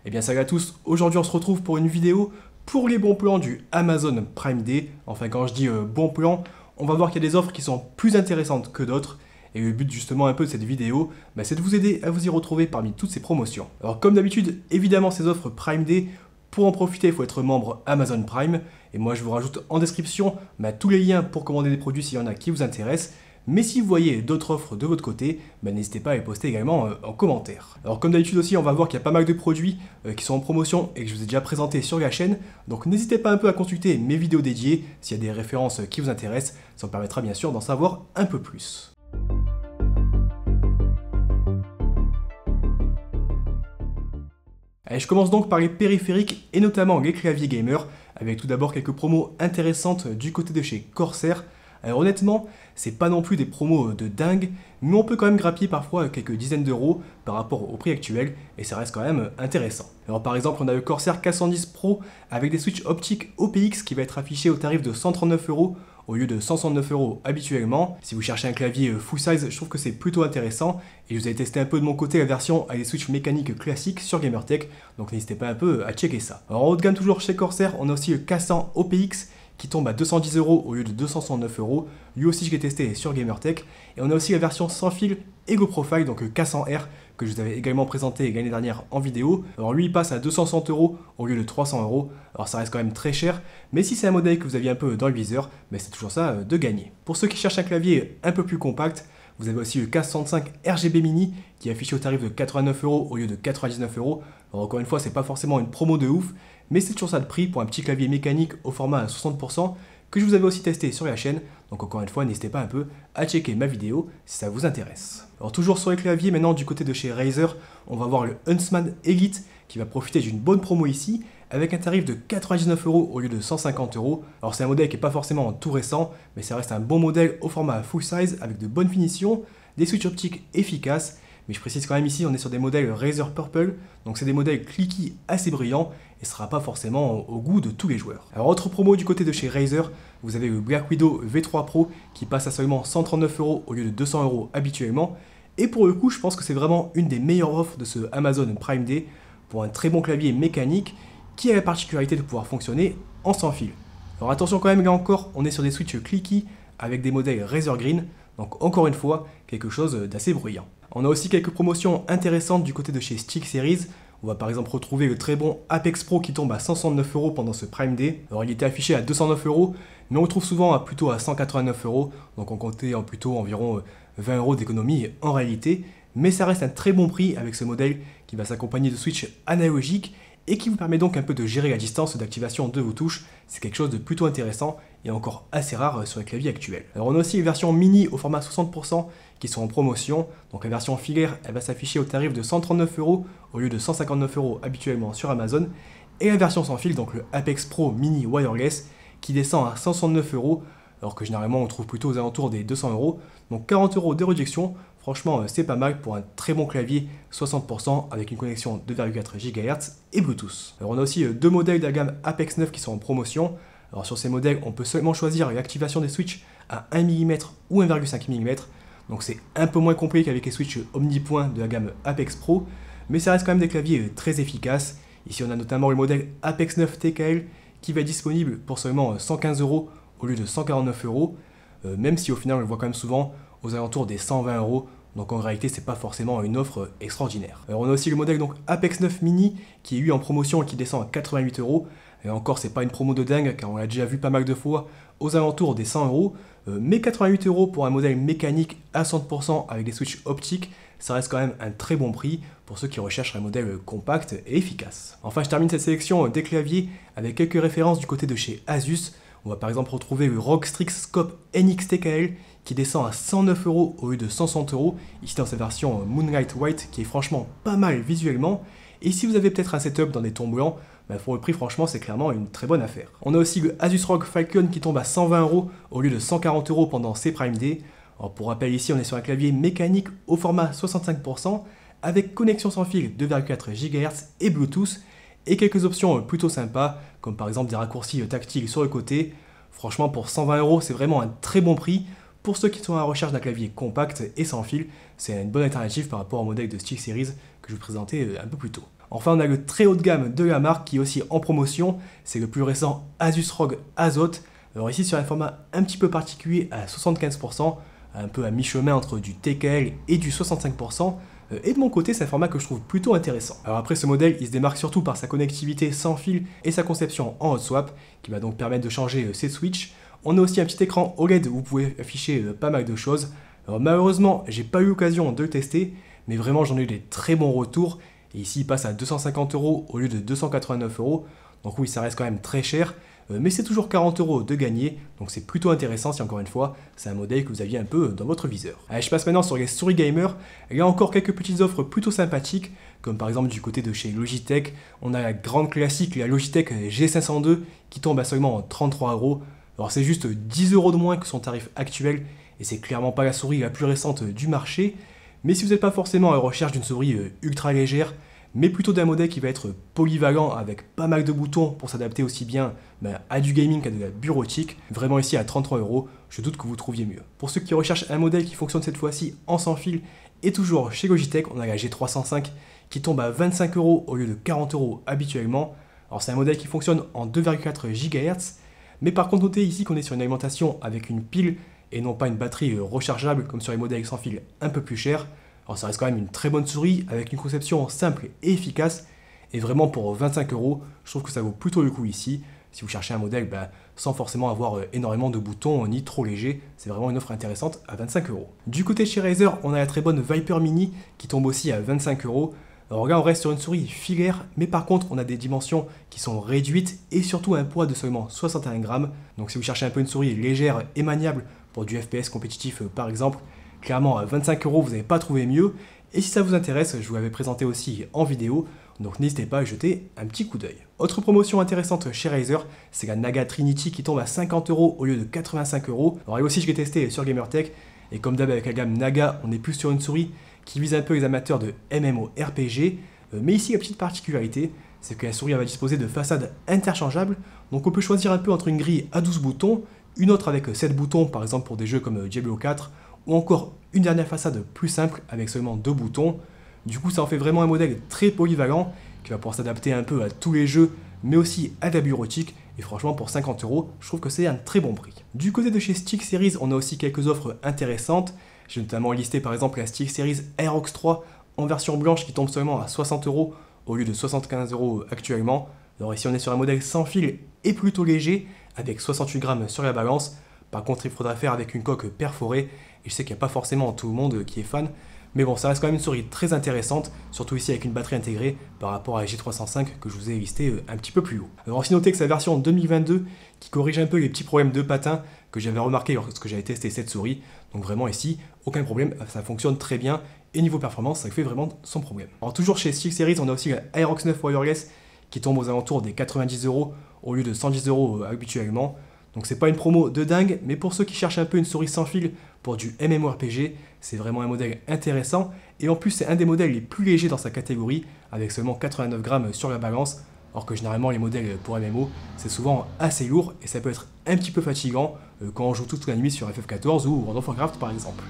Eh bien salut à tous, aujourd'hui on se retrouve pour une vidéo pour les bons plans du Amazon Prime Day. Enfin quand je dis bons plans, on va voir qu'il y a des offres qui sont plus intéressantes que d'autres. Et le but justement un peu de cette vidéo, c'est de vous aider à vous y retrouver parmi toutes ces promotions. Alors comme d'habitude, évidemment ces offres Prime Day, pour en profiter il faut être membre Amazon Prime. Et moi je vous rajoute en description tous les liens pour commander des produits s'il y en a qui vous intéressent. Mais si vous voyez d'autres offres de votre côté, n'hésitez pas à les poster également en commentaire. Alors comme d'habitude aussi, on va voir qu'il y a pas mal de produits qui sont en promotion et que je vous ai déjà présentés sur la chaîne. Donc n'hésitez pas un peu à consulter mes vidéos dédiées s'il y a des références qui vous intéressent. Ça vous permettra bien sûr d'en savoir un peu plus. Allez, je commence donc par les périphériques et notamment les claviers gamer, avec tout d'abord quelques promos intéressantes du côté de chez Corsair. Alors honnêtement, c'est pas non plus des promos de dingue, mais on peut quand même grappiller parfois quelques dizaines d'euros par rapport au prix actuel, et ça reste quand même intéressant. Alors par exemple, on a le Corsair K110 Pro avec des switches optiques OPX qui va être affiché au tarif de 139 € au lieu de 169 € habituellement. Si vous cherchez un clavier full size, je trouve que c'est plutôt intéressant, et je vous ai testé un peu de mon côté la version avec des switches mécaniques classiques sur GamerTech, donc n'hésitez pas un peu à checker ça. Alors en haut de gamme toujours chez Corsair, on a aussi le K100 OPX, qui tombe à 210 € au lieu de 269 €. Lui aussi, je l'ai testé sur GamerTech. Et on a aussi la version sans fil et Low Profile, donc K100R, que je vous avais également présenté l'année dernière en vidéo. Alors lui, il passe à 260 € au lieu de 300 €. Alors ça reste quand même très cher, mais si c'est un modèle que vous aviez un peu dans le viseur, c'est toujours ça de gagner. Pour ceux qui cherchent un clavier un peu plus compact, vous avez aussi le K65 RGB Mini qui est affiché au tarif de 89 € au lieu de 99 €. Alors encore une fois, c'est pas forcément une promo de ouf, mais c'est toujours ça de prix pour un petit clavier mécanique au format à 60% que je vous avais aussi testé sur la chaîne. Donc encore une fois, n'hésitez pas un peu à checker ma vidéo si ça vous intéresse. Alors toujours sur les claviers, maintenant du côté de chez Razer, on va voir le Huntsman Elite qui va profiter d'une bonne promo ici avec un tarif de 99 € au lieu de 150 €. Alors c'est un modèle qui n'est pas forcément tout récent, mais ça reste un bon modèle au format full size avec de bonnes finitions, des switches optiques efficaces. Mais je précise quand même ici, on est sur des modèles Razer Purple, donc c'est des modèles clicky assez brillants et ce ne sera pas forcément au goût de tous les joueurs. Alors autre promo du côté de chez Razer, vous avez le Black Widow V3 Pro qui passe à seulement 139 € au lieu de 200 € habituellement. Et pour le coup, je pense que c'est vraiment une des meilleures offres de ce Amazon Prime Day pour un très bon clavier mécanique qui a la particularité de pouvoir fonctionner en sans fil. Alors attention quand même, là encore, on est sur des switches clicky avec des modèles Razer Green, donc encore une fois, quelque chose d'assez bruyant. On a aussi quelques promotions intéressantes du côté de chez StickSeries. On va par exemple retrouver le très bon Apex Pro qui tombe à 169 € pendant ce Prime Day. Alors il était affiché à 209 €, mais on le trouve souvent plutôt à 189 €, donc on comptait plutôt environ 20 € d'économie en réalité. Mais ça reste un très bon prix avec ce modèle qui va s'accompagner de switch analogiques et qui vous permet donc un peu de gérer la distance d'activation de vos touches. C'est quelque chose de plutôt intéressant et encore assez rare sur les claviers actuels. Alors on a aussi les versions mini au format 60% qui sont en promotion. Donc la version filaire, elle va s'afficher au tarif de 139 € au lieu de 159 € habituellement sur Amazon. Et la version sans fil, donc le Apex Pro Mini Wireless, qui descend à 169 €, alors que généralement on trouve plutôt aux alentours des 200 €. Donc 40 € de réduction. Franchement, c'est pas mal pour un très bon clavier 60% avec une connexion 2,4 GHz et Bluetooth. Alors on a aussi deux modèles de la gamme Apex 9 qui sont en promotion. Alors sur ces modèles, on peut seulement choisir l'activation des switches à 1 mm ou 1,5 mm. Donc c'est un peu moins complet qu'avec les switches omnipoint de la gamme Apex Pro, mais ça reste quand même des claviers très efficaces. Ici on a notamment le modèle Apex 9 TKL qui va être disponible pour seulement 115 € au lieu de 149 €, même si au final on le voit quand même souvent aux alentours des 120 €. Donc en réalité, c'est pas forcément une offre extraordinaire. Alors on a aussi le modèle donc Apex 9 Mini qui est eu en promotion et qui descend à 88 €. Et encore, c'est pas une promo de dingue car on l'a déjà vu pas mal de fois aux alentours des 100 €. Mais 88 € pour un modèle mécanique à 100% avec des switches optiques, ça reste quand même un très bon prix pour ceux qui recherchent un modèle compact et efficace. Enfin, je termine cette sélection des claviers avec quelques références du côté de chez Asus. On va par exemple retrouver le ROG Strix Scope NX TKL qui descend à 109 € au lieu de 160 €, ici dans sa version Moonlight White qui est franchement pas mal visuellement. Et si vous avez peut-être un setup dans des tons blancs, pour le prix franchement c'est clairement une très bonne affaire. On a aussi le Asus ROG Falcon qui tombe à 120 € au lieu de 140 € pendant ces Prime Day. Alors pour rappel ici on est sur un clavier mécanique au format 65% avec connexion sans fil 2,4 GHz et Bluetooth et quelques options plutôt sympas comme par exemple des raccourcis tactiles sur le côté. Franchement pour 120 € c'est vraiment un très bon prix. Pour ceux qui sont à la recherche d'un clavier compact et sans fil, c'est une bonne alternative par rapport au modèle de StickSeries que je vous présentais un peu plus tôt. Enfin, on a le très haut de gamme de la marque qui est aussi en promotion, c'est le plus récent Asus ROG Azoth. Alors ici sur un format un petit peu particulier à 75%, un peu à mi-chemin entre du TKL et du 65%. Et de mon côté, c'est un format que je trouve plutôt intéressant. Alors après, ce modèle, il se démarque surtout par sa connectivité sans fil et sa conception en hot swap, qui va donc permettre de changer ses switches. On a aussi un petit écran OLED où vous pouvez afficher pas mal de choses. Alors malheureusement, j'ai pas eu l'occasion de le tester, mais vraiment j'en ai eu des très bons retours. Et ici, il passe à 250 € au lieu de 289 €. Donc oui, ça reste quand même très cher. Mais c'est toujours 40 € de gagner, donc c'est plutôt intéressant si encore une fois, c'est un modèle que vous aviez un peu dans votre viseur. Allez, je passe maintenant sur les souris gamer. Il y a encore quelques petites offres plutôt sympathiques, comme par exemple du côté de chez Logitech. On a la grande classique, la Logitech G502, qui tombe à seulement 33 €. Alors c'est juste 10 € de moins que son tarif actuel, et c'est clairement pas la souris la plus récente du marché. Mais si vous n'êtes pas forcément à la recherche d'une souris ultra légère, mais plutôt d'un modèle qui va être polyvalent avec pas mal de boutons pour s'adapter aussi bien à du gaming qu'à de la bureautique. Vraiment ici à 33 €, je doute que vous trouviez mieux. Pour ceux qui recherchent un modèle qui fonctionne cette fois-ci en sans fil et toujours chez Logitech, on a la G305 qui tombe à 25 € au lieu de 40 € habituellement. Alors c'est un modèle qui fonctionne en 2,4 GHz, mais par contre notez ici qu'on est sur une alimentation avec une pile et non pas une batterie rechargeable comme sur les modèles sans fil un peu plus chers. Alors ça reste quand même une très bonne souris avec une conception simple et efficace. Et vraiment pour 25 €, je trouve que ça vaut plutôt le coup ici. Si vous cherchez un modèle sans forcément avoir énormément de boutons ni trop léger, c'est vraiment une offre intéressante à 25 €. Du côté de chez Razer, on a la très bonne Viper Mini qui tombe aussi à 25 €. Alors là, on reste sur une souris filaire, mais par contre, on a des dimensions qui sont réduites et surtout un poids de seulement 61 grammes. Donc si vous cherchez un peu une souris légère et maniable pour du FPS compétitif par exemple, clairement, à 25 €, vous n'avez pas trouvé mieux. Et si ça vous intéresse, je vous l'avais présenté aussi en vidéo, donc n'hésitez pas à jeter un petit coup d'œil. Autre promotion intéressante chez Razer, c'est la Naga Trinity qui tombe à 50 € au lieu de 85 €. Alors là aussi, je l'ai testé sur Gamertech, et comme d'hab avec la gamme Naga, on est plus sur une souris qui vise un peu les amateurs de MMORPG. Mais ici, la petite particularité, c'est que la souris va disposer de façades interchangeables, donc on peut choisir un peu entre une grille à 12 boutons, une autre avec 7 boutons, par exemple pour des jeux comme Diablo 4, ou encore une dernière façade plus simple avec seulement 2 boutons. Du coup, ça en fait vraiment un modèle très polyvalent qui va pouvoir s'adapter un peu à tous les jeux, mais aussi à la bureautique. Et franchement, pour 50 €, je trouve que c'est un très bon prix. Du côté de chez StickSeries, on a aussi quelques offres intéressantes. J'ai notamment listé par exemple la StickSeries Aerox 3 en version blanche qui tombe seulement à 60 € au lieu de 75 € actuellement. Alors ici, on est sur un modèle sans fil et plutôt léger, avec 68 grammes sur la balance. Par contre, il faudra faire avec une coque perforée. Et je sais qu'il n'y a pas forcément tout le monde qui est fan. Mais bon, ça reste quand même une souris très intéressante, surtout ici avec une batterie intégrée par rapport à la G305 que je vous ai listé un petit peu plus haut. Alors aussi notez que c'est la version 2022 qui corrige un peu les petits problèmes de patins que j'avais remarqué lorsque j'avais testé cette souris. Donc vraiment ici, aucun problème, ça fonctionne très bien. Et niveau performance, ça fait vraiment son problème. Alors toujours chez StickSeries, on a aussi la Aerox 9 Wireless qui tombe aux alentours des 90 € au lieu de 110 € habituellement. Donc c'est pas une promo de dingue, mais pour ceux qui cherchent un peu une souris sans fil pour du MMORPG, c'est vraiment un modèle intéressant. Et en plus, c'est un des modèles les plus légers dans sa catégorie, avec seulement 89 grammes sur la balance, alors que généralement les modèles pour MMO, c'est souvent assez lourd et ça peut être un petit peu fatigant quand on joue toute la nuit sur FF14 ou World of Warcraft par exemple.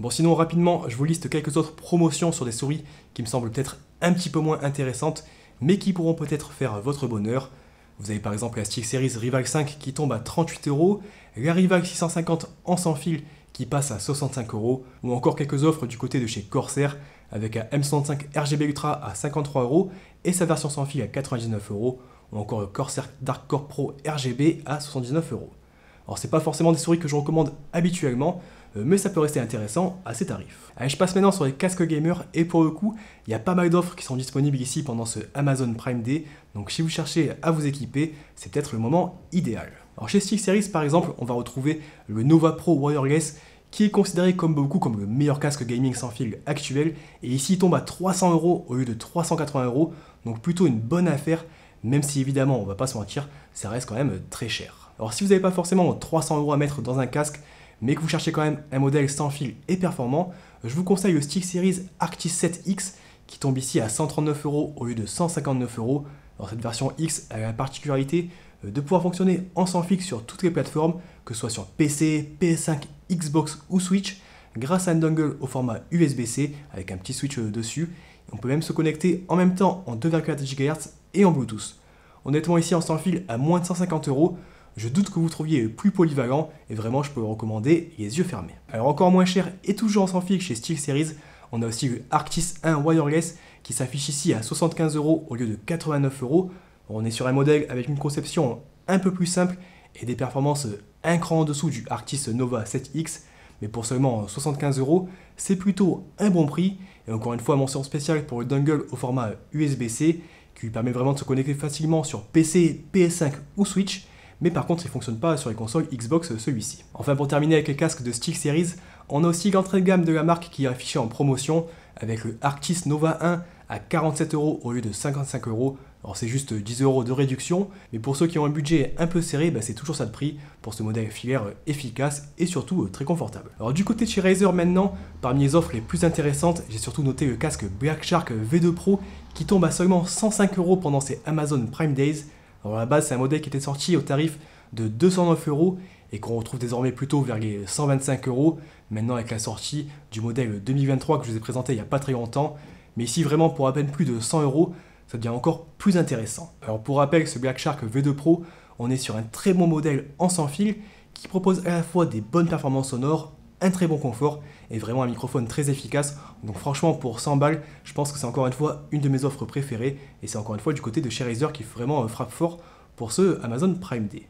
Bon, sinon rapidement, je vous liste quelques autres promotions sur des souris qui me semblent peut-être un petit peu moins intéressantes, mais qui pourront peut-être faire votre bonheur. Vous avez par exemple la StickSeries Rival 5 qui tombe à 38 €, la Rival 650 en sans fil qui passe à 65 €, ou encore quelques offres du côté de chez Corsair avec un M65 RGB Ultra à 53 € et sa version sans fil à 99 €, ou encore le Corsair Dark Core Pro RGB à 79 €. Alors c'est pas forcément des souris que je recommande habituellement, mais ça peut rester intéressant à ces tarifs. Allez, je passe maintenant sur les casques gamer, et pour le coup, il y a pas mal d'offres qui sont disponibles ici pendant ce Amazon Prime Day, donc si vous cherchez à vous équiper, c'est peut-être le moment idéal. Alors chez StickSeries par exemple, on va retrouver le Nova Pro Wireless, qui est considéré comme beaucoup comme le meilleur casque gaming sans fil actuel, et ici il tombe à 300 € au lieu de 380 €, donc plutôt une bonne affaire, même si évidemment, on va pas se mentir, ça reste quand même très cher. Alors si vous n'avez pas forcément 300 € à mettre dans un casque, mais que vous cherchez quand même un modèle sans fil et performant, je vous conseille le StickSeries Arctis 7X qui tombe ici à 139 € au lieu de 159 €. Alors cette version X a la particularité de pouvoir fonctionner en sans fil sur toutes les plateformes, que ce soit sur PC, PS5, Xbox ou Switch, grâce à un dongle au format USB-C avec un petit switch dessus. On peut même se connecter en même temps en 2,4 GHz et en Bluetooth. Honnêtement ici en sans fil à moins de 150 €, je doute que vous trouviez plus polyvalent et vraiment je peux le recommander les yeux fermés. Alors encore moins cher et toujours en sans fil chez SteelSeries, on a aussi le Arctis 1 Wireless qui s'affiche ici à 75 € au lieu de 89 €. On est sur un modèle avec une conception un peu plus simple et des performances un cran en dessous du Arctis Nova 7X, mais pour seulement 75 €, c'est plutôt un bon prix. Et encore une fois, mention spéciale pour le dongle au format USB-C qui lui permet vraiment de se connecter facilement sur PC, PS5 ou Switch, mais par contre il ne fonctionne pas sur les consoles Xbox celui-ci. Enfin pour terminer avec les casques de SteelSeries, on a aussi l'entrée de gamme de la marque qui est affichée en promotion avec le Arctis Nova 1 à 47 € au lieu de 55 €. Alors c'est juste 10 € de réduction, mais pour ceux qui ont un budget un peu serré, c'est toujours ça de prix pour ce modèle filaire efficace et surtout très confortable. Alors du côté de chez Razer maintenant, parmi les offres les plus intéressantes, j'ai surtout noté le casque Black Shark V2 Pro qui tombe à seulement 105 € pendant ces Amazon Prime Days. Alors à la base c'est un modèle qui était sorti au tarif de 209 € et qu'on retrouve désormais plutôt vers les 125 € maintenant avec la sortie du modèle 2023 que je vous ai présenté il n'y a pas très longtemps. Mais ici vraiment pour à peine plus de 100 €, ça devient encore plus intéressant. Alors pour rappel, ce Black Shark V2 Pro, on est sur un très bon modèle en sans fil qui propose à la fois des bonnes performances sonores, un très bon confort et vraiment un microphone très efficace. Donc franchement pour 100 balles, je pense que c'est encore une fois une de mes offres préférées et c'est encore une fois du côté de chez Razer qui vraiment frappe fort pour ce Amazon Prime Day.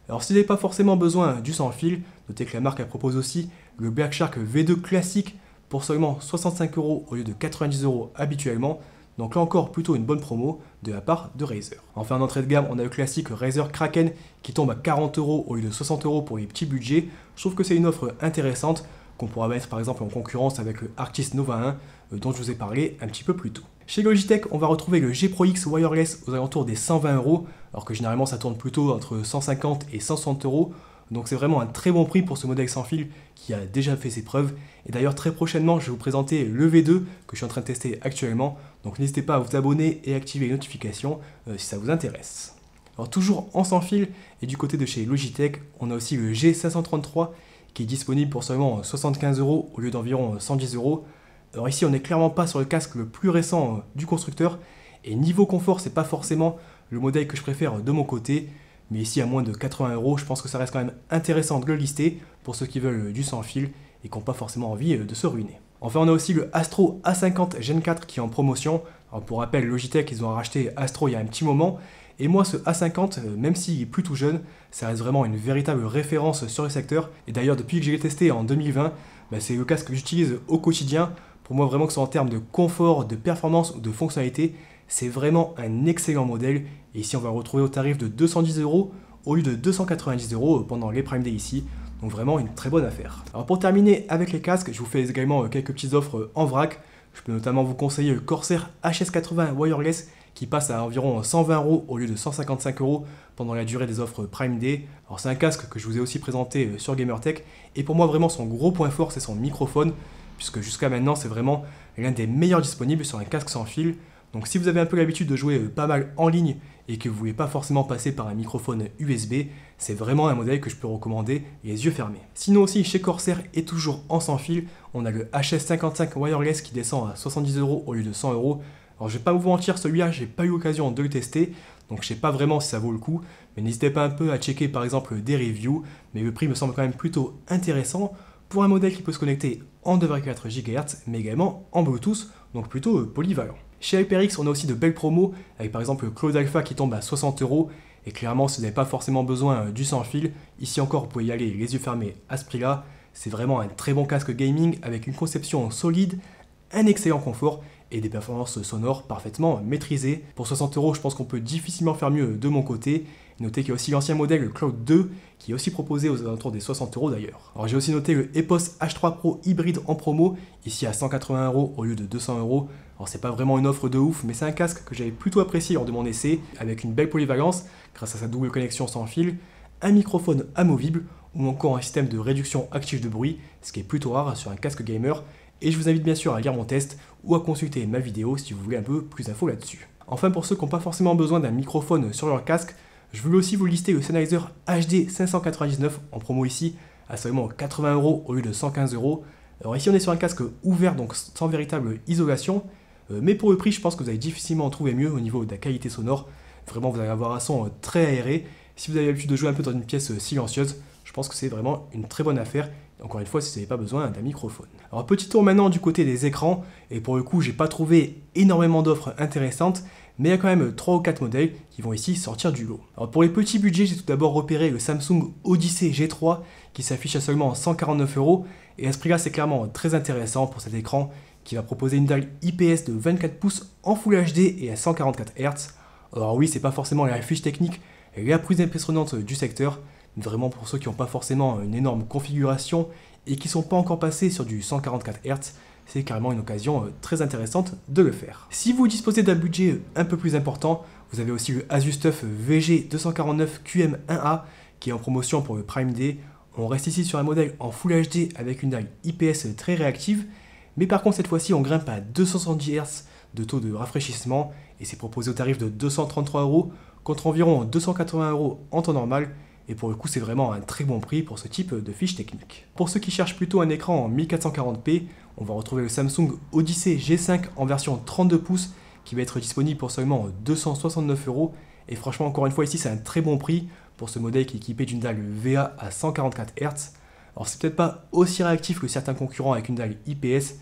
Alors si vous n'avez pas forcément besoin du sans fil, notez que la marque elle propose aussi le Black Shark V2 classique pour seulement 65 € au lieu de 90 € habituellement. Donc là encore plutôt une bonne promo de la part de Razer. Enfin en entrée de gamme, on a le classique Razer Kraken qui tombe à 40 € au lieu de 60 € pour les petits budgets. Je trouve que c'est une offre intéressante qu'on pourra mettre par exemple en concurrence avec le Arctis Nova 1 dont je vous ai parlé un petit peu plus tôt. Chez Logitech, on va retrouver le G Pro X Wireless aux alentours des 120 €, alors que généralement ça tourne plutôt entre 150 et 160 €. Donc c'est vraiment un très bon prix pour ce modèle sans fil qui a déjà fait ses preuves. Et d'ailleurs très prochainement je vais vous présenter le V2 que je suis en train de tester actuellement. Donc n'hésitez pas à vous abonner et activer les notifications si ça vous intéresse. Alors toujours en sans fil et du côté de chez Logitech, on a aussi le G533 qui est disponible pour seulement 75 € au lieu d'environ 110 €. Alors ici on n'est clairement pas sur le casque le plus récent du constructeur. Et niveau confort c'est pas forcément le modèle que je préfère de mon côté. Mais ici à moins de 80 €, je pense que ça reste quand même intéressant de le lister pour ceux qui veulent du sans fil et qui n'ont pas forcément envie de se ruiner. Enfin on a aussi le Astro A50 Gen 4 qui est en promotion. Alors pour rappel, Logitech ils ont racheté Astro il y a un petit moment. Et moi ce A50, même s'il est plus tout jeune, ça reste vraiment une véritable référence sur le secteur. Et d'ailleurs depuis que je l'ai testé en 2020, c'est le casque que j'utilise au quotidien. Pour moi vraiment que ce soit en termes de confort, de performance ou de fonctionnalité, c'est vraiment un excellent modèle. Et ici on va le retrouver au tarif de 210 € au lieu de 290 € pendant les Prime Day ici. Donc vraiment une très bonne affaire. Alors pour terminer avec les casques, je vous fais également quelques petites offres en vrac. Je peux notamment vous conseiller le Corsair HS80 Wireless qui passe à environ 120 € au lieu de 155 € pendant la durée des offres Prime Day. Alors c'est un casque que je vous ai aussi présenté sur Gamertech. Et pour moi vraiment son gros point fort c'est son microphone. Puisque jusqu'à maintenant c'est vraiment l'un des meilleurs disponibles sur un casque sans fil. Donc si vous avez un peu l'habitude de jouer pas mal en ligne et que vous ne voulez pas forcément passer par un microphone USB, c'est vraiment un modèle que je peux recommander les yeux fermés. Sinon aussi chez Corsair et toujours en sans fil, on a le HS55 Wireless qui descend à 70 € au lieu de 100 €. Alors je vais pas vous mentir, celui-là j'ai pas eu l'occasion de le tester, donc je sais pas vraiment si ça vaut le coup, mais n'hésitez pas un peu à checker par exemple des reviews, mais le prix me semble quand même plutôt intéressant pour un modèle qui peut se connecter en 2,4 GHz, mais également en Bluetooth, donc plutôt polyvalent. Chez HyperX, on a aussi de belles promos, avec par exemple le Cloud Alpha qui tombe à 60 €, et clairement, si vous n'avez pas forcément besoin du sans fil, ici encore, vous pouvez y aller les yeux fermés à ce prix-là. C'est vraiment un très bon casque gaming avec une conception solide, un excellent confort et des performances sonores parfaitement maîtrisées. Pour 60 €, je pense qu'on peut difficilement faire mieux de mon côté. Notez qu'il y a aussi l'ancien modèle, le Cloud 2, qui est aussi proposé aux alentours des 60 € d'ailleurs. Alors j'ai aussi noté le Epos H3 Pro hybride en promo, ici à 180 € au lieu de 200 €. Alors c'est pas vraiment une offre de ouf, mais c'est un casque que j'avais plutôt apprécié lors de mon essai, avec une belle polyvalence, grâce à sa double connexion sans fil, un microphone amovible, ou encore un système de réduction active de bruit, ce qui est plutôt rare sur un casque gamer. Et je vous invite bien sûr à lire mon test, ou à consulter ma vidéo si vous voulez un peu plus d'infos là-dessus. Enfin pour ceux qui n'ont pas forcément besoin d'un microphone sur leur casque, je voulais aussi vous lister le Sennheiser HD 599 en promo ici à seulement 80 € au lieu de 115 €. Alors ici on est sur un casque ouvert donc sans véritable isolation. Mais pour le prix, je pense que vous allez difficilement trouver mieux au niveau de la qualité sonore. Vraiment, vous allez avoir un son très aéré. Si vous avez l'habitude de jouer un peu dans une pièce silencieuse, je pense que c'est vraiment une très bonne affaire. Encore une fois, si vous n'avez pas besoin d'un microphone. Alors, petit tour maintenant du côté des écrans. Et pour le coup, j'ai pas trouvé énormément d'offres intéressantes. Mais il y a quand même 3 ou 4 modèles qui vont ici sortir du lot. Alors, pour les petits budgets, j'ai tout d'abord repéré le Samsung Odyssey G3 qui s'affiche à seulement 149 €. Et à ce prix-là, c'est clairement très intéressant pour cet écran qui va proposer une dalle IPS de 24 pouces en Full HD et à 144 Hz. Alors oui, c'est pas forcément la fiche technique la plus impressionnante du secteur, mais vraiment pour ceux qui n'ont pas forcément une énorme configuration et qui ne sont pas encore passés sur du 144 Hz, c'est carrément une occasion très intéressante de le faire. Si vous disposez d'un budget un peu plus important, vous avez aussi le Asus TUF VG249QM1A qui est en promotion pour le Prime Day. On reste ici sur un modèle en Full HD avec une dalle IPS très réactive, mais par contre cette fois-ci on grimpe à 270 Hz de taux de rafraîchissement et c'est proposé au tarif de 233 € contre environ 280 € en temps normal. Et pour le coup, c'est vraiment un très bon prix pour ce type de fiche technique. Pour ceux qui cherchent plutôt un écran en 1440p, on va retrouver le Samsung Odyssey G5 en version 32 pouces qui va être disponible pour seulement 269 €. Et franchement, encore une fois, ici, c'est un très bon prix pour ce modèle qui est équipé d'une dalle VA à 144 Hz. Alors, c'est peut-être pas aussi réactif que certains concurrents avec une dalle IPS,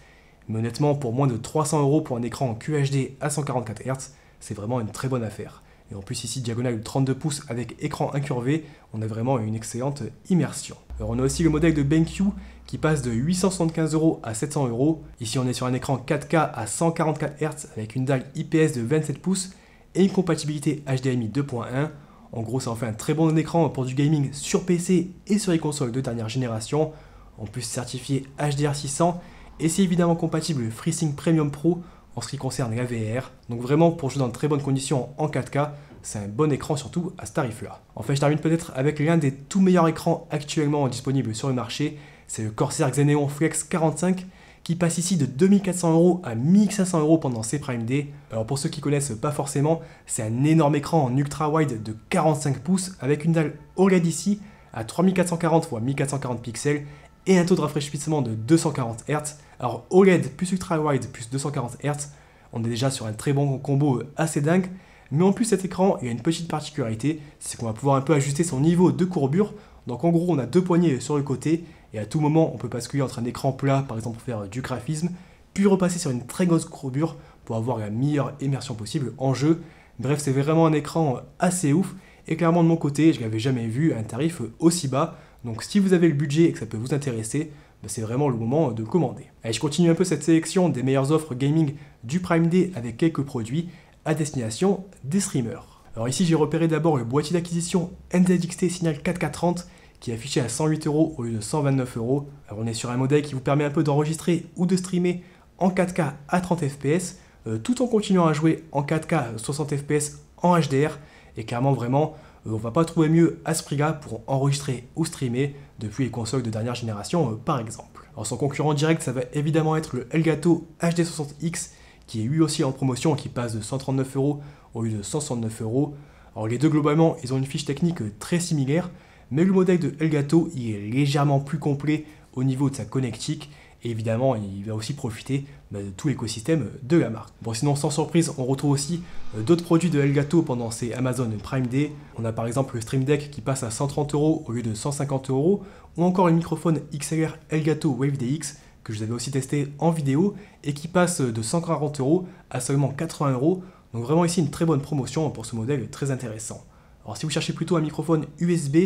mais honnêtement, pour moins de 300 € pour un écran en QHD à 144 Hz, c'est vraiment une très bonne affaire. Et en plus ici, diagonale de 32 pouces avec écran incurvé, on a vraiment une excellente immersion. Alors on a aussi le modèle de BenQ qui passe de 875 € à 700 €. Ici on est sur un écran 4K à 144 Hz avec une dalle IPS de 27 pouces et une compatibilité HDMI 2.1. En gros, ça en fait un très bon écran pour du gaming sur PC et sur les consoles de dernière génération. En plus certifié HDR600 et c'est évidemment compatible FreeSync Premium Pro en ce qui concerne la VR. Donc vraiment, pour jouer dans de très bonnes conditions en 4K, c'est un bon écran surtout à ce tarif-là. Enfin, je termine peut-être avec l'un des tout meilleurs écrans actuellement disponibles sur le marché. C'est le Corsair Xeneon Flex 45 qui passe ici de 2400 € à 1500 € pendant ses Prime Day. Alors pour ceux qui connaissent pas forcément, c'est un énorme écran en ultra wide de 45 pouces avec une dalle OLED ici à 3440 x 1440 pixels et un taux de rafraîchissement de 240 Hz. Alors OLED plus ultra wide plus 240 Hz, on est déjà sur un très bon combo assez dingue. Mais en plus cet écran, il y a une petite particularité, c'est qu'on va pouvoir un peu ajuster son niveau de courbure. Donc en gros, on a deux poignées sur le côté et à tout moment, on peut basculer entre un écran plat, par exemple pour faire du graphisme, puis repasser sur une très grosse courbure pour avoir la meilleure immersion possible en jeu. Bref, c'est vraiment un écran assez ouf et clairement de mon côté, je l'avais jamais vu à un tarif aussi bas. Donc si vous avez le budget et que ça peut vous intéresser, c'est vraiment le moment de commander. Allez, je continue un peu cette sélection des meilleures offres gaming du Prime Day avec quelques produits à destination des streamers. Alors ici, j'ai repéré d'abord le boîtier d'acquisition NZXT Signal 4K30 qui est affiché à 108 € au lieu de 129 €. Alors on est sur un modèle qui vous permet un peu d'enregistrer ou de streamer en 4K à 30 fps tout en continuant à jouer en 4K 60 fps en HDR et clairement vraiment on va pas trouver mieux à ce prix-là pour enregistrer ou streamer depuis les consoles de dernière génération par exemple. Alors son concurrent direct, ça va évidemment être le Elgato HD60X qui est lui aussi en promotion, qui passe de 139 € au lieu de 169 €. Alors les deux globalement, ils ont une fiche technique très similaire, mais le modèle de Elgato il est légèrement plus complet au niveau de sa connectique et évidemment il va aussi profiter de tout l'écosystème de la marque. Bon sinon sans surprise, on retrouve aussi d'autres produits de Elgato pendant ces Amazon Prime Day. On a par exemple le Stream Deck qui passe à 130 € au lieu de 150 € ou encore le microphone XLR Elgato Wave DX que je vous avais aussi testé en vidéo et qui passe de 140 € à seulement 80 €. Donc vraiment ici une très bonne promotion pour ce modèle très intéressant. Alors si vous cherchez plutôt un microphone USB,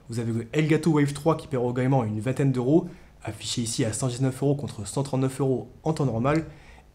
vous avez le Elgato Wave 3 qui perd également une vingtaine d'euros, affiché ici à 119 € contre 139 € en temps normal.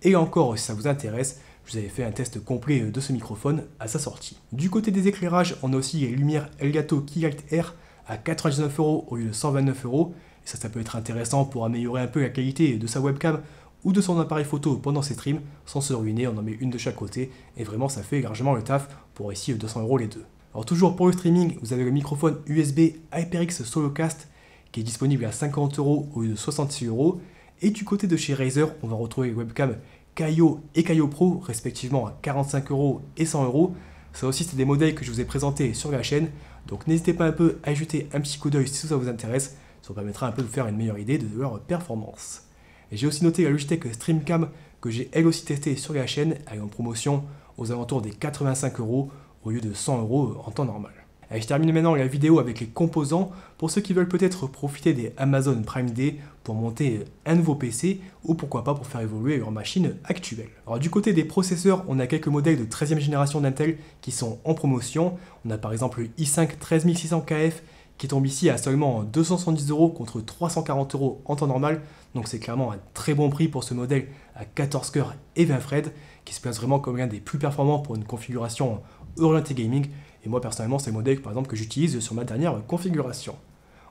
Et encore, si ça vous intéresse, je vous avais fait un test complet de ce microphone à sa sortie. Du côté des éclairages, on a aussi les lumières Elgato Keylight Air à 99 € au lieu de 129 €. Et ça peut être intéressant pour améliorer un peu la qualité de sa webcam ou de son appareil photo pendant ses streams sans se ruiner. On en met une de chaque côté et vraiment ça fait largement le taf pour ici 200 € les deux. Alors toujours pour le streaming, vous avez le microphone USB HyperX Solocast qui est disponible à 50 € au lieu de 66 €. Et du côté de chez Razer, on va retrouver les webcams Kaio et Kaio Pro respectivement à 45 € et 100 €. Ça aussi c'est des modèles que je vous ai présentés sur la chaîne, donc n'hésitez pas un peu à jeter un petit coup d'œil si ça vous intéresse. Ça vous permettra un peu de faire une meilleure idée de leur performance. Et j'ai aussi noté la Logitech StreamCam que j'ai elle aussi testée sur la chaîne, elle est en promotion aux alentours des 85 € au lieu de 100 € en temps normal. Allez, je termine maintenant la vidéo avec les composants pour ceux qui veulent peut-être profiter des Amazon Prime Day pour monter un nouveau PC ou pourquoi pas pour faire évoluer leur machine actuelle. Alors du côté des processeurs, on a quelques modèles de 13e génération d'Intel qui sont en promotion. On a par exemple le i5 13600KF qui tombe ici à seulement 270 € contre 340 € en temps normal. Donc c'est clairement un très bon prix pour ce modèle à 14 cœurs et 20 threads qui se place vraiment comme l'un des plus performants pour une configuration orientée gaming. Et moi personnellement c'est le modèle par exemple que j'utilise sur ma dernière configuration.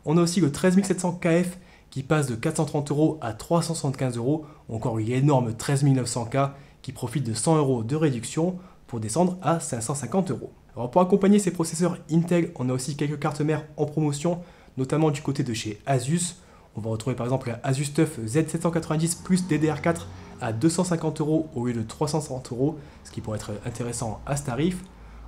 On a aussi le 13700KF qui passe de 430 € à 375 €, ou encore l'énorme 13900K qui profite de 100 € de réduction pour descendre à 550 €. Alors pour accompagner ces processeurs Intel, on a aussi quelques cartes mères en promotion, notamment du côté de chez Asus. On va retrouver par exemple la Asus TUF Z790 plus DDR4 à 250 € au lieu de 360 €, ce qui pourrait être intéressant à ce tarif.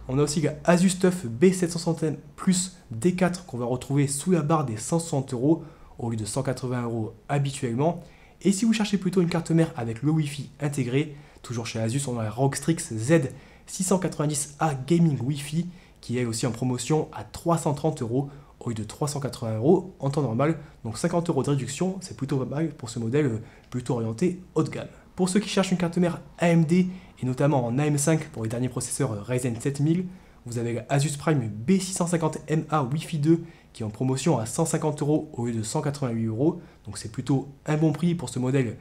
On a aussi la Asus TUF B760M plus D4 qu'on va retrouver sous la barre des 160 € au lieu de 180 € habituellement. Et si vous cherchez plutôt une carte mère avec le Wi-Fi intégré, toujours chez Asus, on a la ROG Strix Z690A Gaming Wi-Fi qui est aussi en promotion à 330 € au lieu de 380 € en temps normal. Donc 50 € de réduction, c'est plutôt pas mal pour ce modèle plutôt orienté haut de gamme. Pour ceux qui cherchent une carte mère AMD, et notamment en AM5 pour les derniers processeurs Ryzen 7000, vous avez la Asus Prime B650MA Wi-Fi 2 qui est en promotion à 150 € au lieu de 188 €. Donc c'est plutôt un bon prix pour ce modèle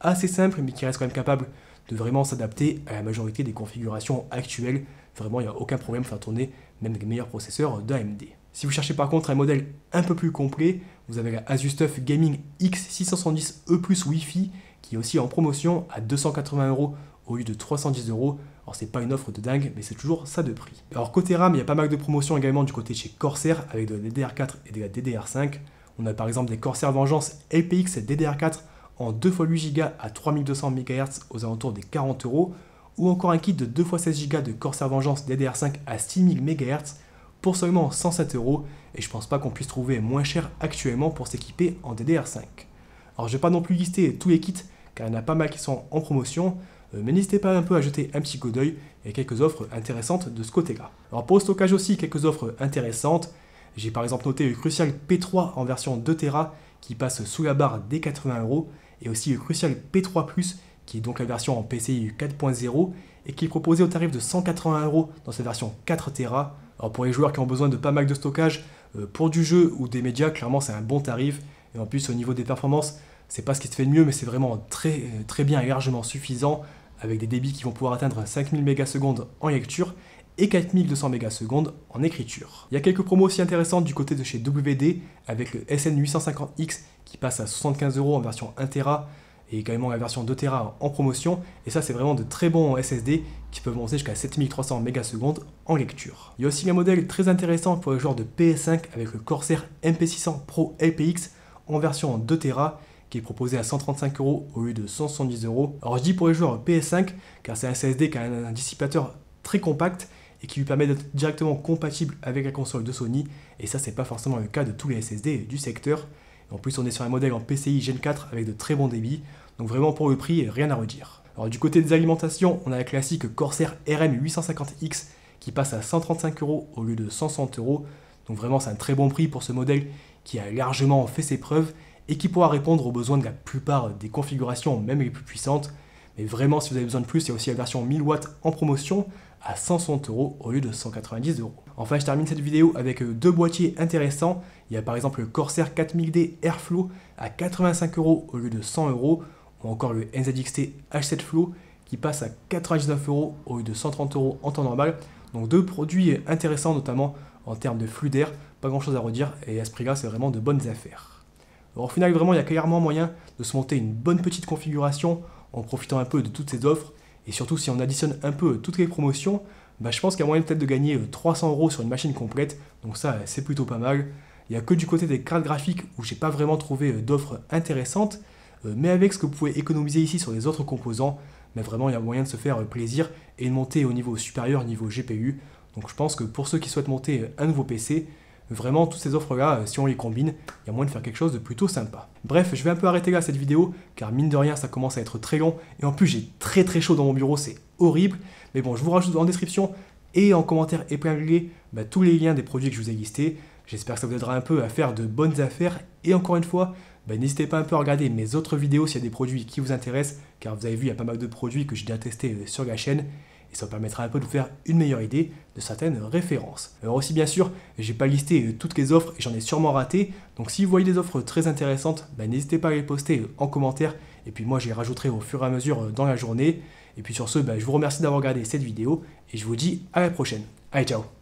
assez simple, mais qui reste quand même capable de vraiment s'adapter à la majorité des configurations actuelles. Vraiment, il n'y a aucun problème pour faire tourner même les meilleurs processeurs d'AMD. Si vous cherchez par contre un modèle un peu plus complet, vous avez la Asus TUF Gaming X670E Plus Wi-Fi qui est aussi en promotion à 280 € au lieu de 310 €. Alors c'est pas une offre de dingue, mais c'est toujours ça de prix. Alors côté RAM, il y a pas mal de promotions également du côté de chez Corsair avec de la DDR4 et de la DDR5. On a par exemple des Corsair Vengeance LPX DDR4 en 2x8 Go à 3200 MHz aux alentours des 40 €, ou encore un kit de 2x16 Go de Corsair Vengeance DDR5 à 6000 MHz pour seulement 107 €, et je pense pas qu'on puisse trouver moins cher actuellement pour s'équiper en DDR5. Alors je vais pas non plus lister tous les kits car il y en a pas mal qui sont en promotion, mais n'hésitez pas un peu à jeter un petit coup d'œil, il y a quelques offres intéressantes de ce côté-là. Alors pour le stockage aussi, quelques offres intéressantes. J'ai par exemple noté le Crucial P3 en version 2 Tera qui passe sous la barre des 80 €, et aussi le Crucial P3 Plus qui est donc la version en PCI 4.0 et qui est proposé au tarif de 180 € dans sa version 4 Tera. Alors pour les joueurs qui ont besoin de pas mal de stockage, pour du jeu ou des médias, clairement c'est un bon tarif. Et en plus au niveau des performances, c'est pas ce qui se fait de mieux, mais c'est vraiment très bien et largement suffisant, avec des débits qui vont pouvoir atteindre 5000 ms en lecture et 4200 ms en écriture. Il y a quelques promos aussi intéressantes du côté de chez WD avec le SN850X qui passe à 75 € en version 1 Tera et également la version 2 Tera en promotion. Et ça c'est vraiment de très bons SSD qui peuvent monter jusqu'à 7300 ms en lecture. Il y a aussi un modèle très intéressant pour les joueurs de PS5 avec le Corsair MP600 Pro LPX en version 2 Tera qui est proposé à 135 € au lieu de 170 €. Alors je dis pour les joueurs PS5 car c'est un SSD qui a un dissipateur très compact et qui lui permet d'être directement compatible avec la console de Sony, et ça c'est pas forcément le cas de tous les SSD du secteur. Et en plus on est sur un modèle en PCI Gen 4 avec de très bons débits, donc vraiment pour le prix rien à redire. Alors du côté des alimentations, on a la classique Corsair RM850X qui passe à 135 € au lieu de 160 €, donc vraiment c'est un très bon prix pour ce modèle qui a largement fait ses preuves et qui pourra répondre aux besoins de la plupart des configurations, même les plus puissantes. Mais vraiment, si vous avez besoin de plus, il y a aussi la version 1000 watts en promotion à 160 € au lieu de 190 €. Enfin, je termine cette vidéo avec deux boîtiers intéressants. Il y a par exemple le Corsair 4000D Airflow à 85 € au lieu de 100 €, ou encore le NZXT H7 Flow qui passe à 99 € au lieu de 130 € en temps normal. Donc deux produits intéressants, notamment en termes de flux d'air, pas grand chose à redire, et à ce prix-là, c'est vraiment de bonnes affaires. Alors, au final, vraiment, il y a clairement moyen de se monter une bonne petite configuration en profitant un peu de toutes ces offres, et surtout si on additionne un peu toutes les promotions, je pense qu'il y a moyen peut-être de gagner 300 € sur une machine complète, donc ça c'est plutôt pas mal. Il n'y a que du côté des cartes graphiques où j'ai pas vraiment trouvé d'offres intéressantes, mais avec ce que vous pouvez économiser ici sur les autres composants, vraiment il y a moyen de se faire plaisir et de monter au niveau supérieur, niveau GPU. Donc je pense que pour ceux qui souhaitent monter un nouveau PC, Vraiment, toutes ces offres-là, si on les combine, il y a moyen de faire quelque chose de plutôt sympa. Bref, je vais un peu arrêter là cette vidéo, car mine de rien, ça commence à être très long, et en plus j'ai très chaud dans mon bureau, c'est horrible. Mais bon, je vous rajoute en description et en commentaire épinglé tous les liens des produits que je vous ai listés. J'espère que ça vous aidera un peu à faire de bonnes affaires, et encore une fois, n'hésitez pas un peu à regarder mes autres vidéos s'il y a des produits qui vous intéressent, car vous avez vu, il y a pas mal de produits que j'ai déjà testés sur la chaîne, et ça vous permettra un peu de vous faire une meilleure idée de certaines références. Alors aussi bien sûr, j'ai pas listé toutes les offres et j'en ai sûrement raté, donc si vous voyez des offres très intéressantes, n'hésitez pas à les poster en commentaire, et puis moi je les rajouterai au fur et à mesure dans la journée. Et puis sur ce, je vous remercie d'avoir regardé cette vidéo, et je vous dis à la prochaine. Allez, ciao!